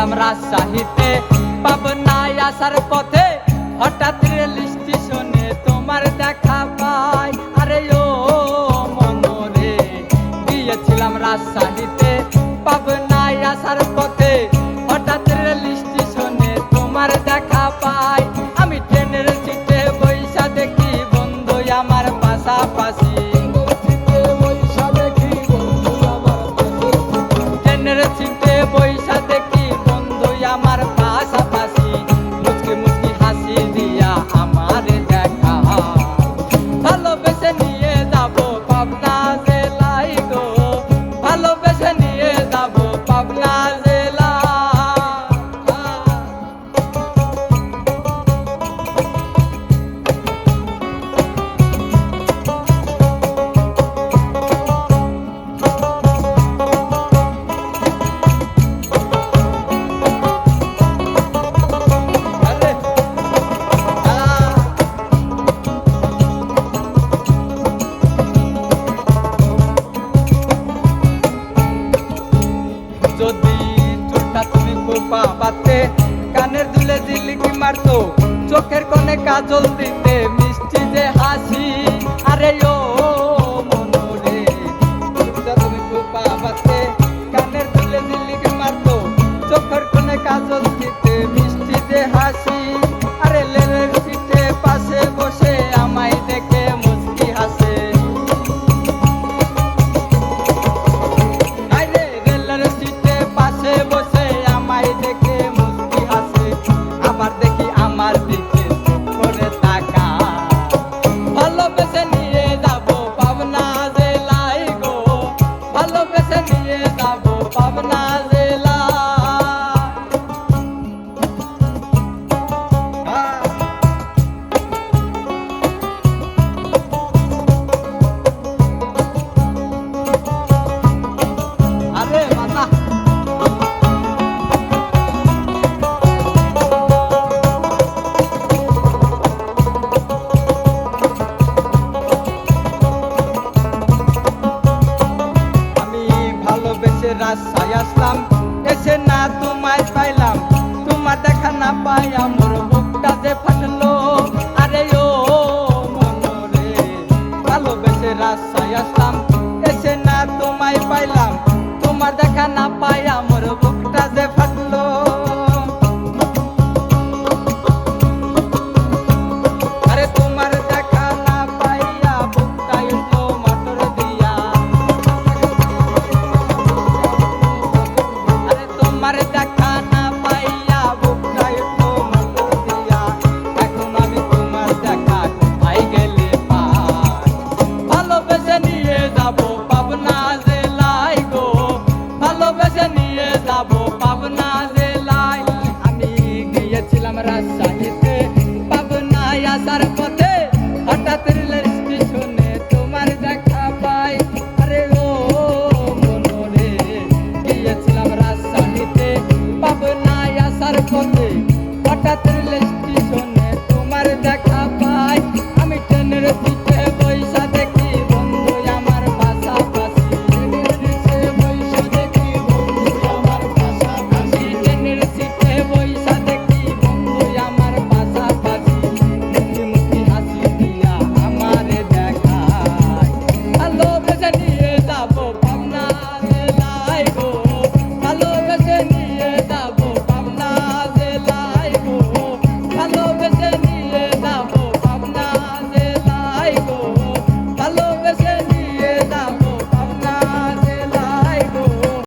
গিয়েছিলাম রাজশাহীতে, পাবনায় আসার পথে হঠাৎ রেল স্টেশনে তোমার দেখা পাই। আরে ও মনরে, গিয়েছিলাম রাজশাহীতে, পাবনায় আসার পথে হঠাৎ রেল স্টেশনে তোমার দেখা পাই। আমি ট্রেনের সিটে বইসা দেখি বন্ধু আমার পাশাপাশি, ট্রেনের সিটে বইসা দেখি বন্ধু আমার পাশাপাশি, মুচকি মুচকি হাসি দিয়া আমার দেখা, ভালোবেসে নিয়ে যাবো পাবনা জেলায় গো, ভালোবেসে নিয়ে যাবো পাবনা জেলা। যদি চুলটা তুমি খোপা বাতে, কানের দুলে জিলিকি মারতো, চোখের কোণে কাজল দিতে মিষ্টি যে হাসি। আরে ও মনরে, চুলটা তুমি খোপা বাতে, কানের দুলে জিলিকি মারতো, চোখের কোণে কাজল দিতে মিষ্টি যে হাসি। আরে লেলের সিটে পাশে বসে আমায় দেখে মুচকি হাসে, বসে আমায় দেখে মুচকি হাসে, আবার দেখি আমার দিকে করে তাকা, ভালোবেসে নিয়ে যাবো পাবনা জেলায় গো, ভালোবেসে নিয়ে যাবো পাবনা জেলা। আরে মাথা রাজশাহী আসলাম, এসে না তোমায় পাইলাম, তোমার দেখা না পাই আমার বুকটা যে ফাটলো। আরে ও মনরে, ভালোবেসে রাজশাহী আসলাম।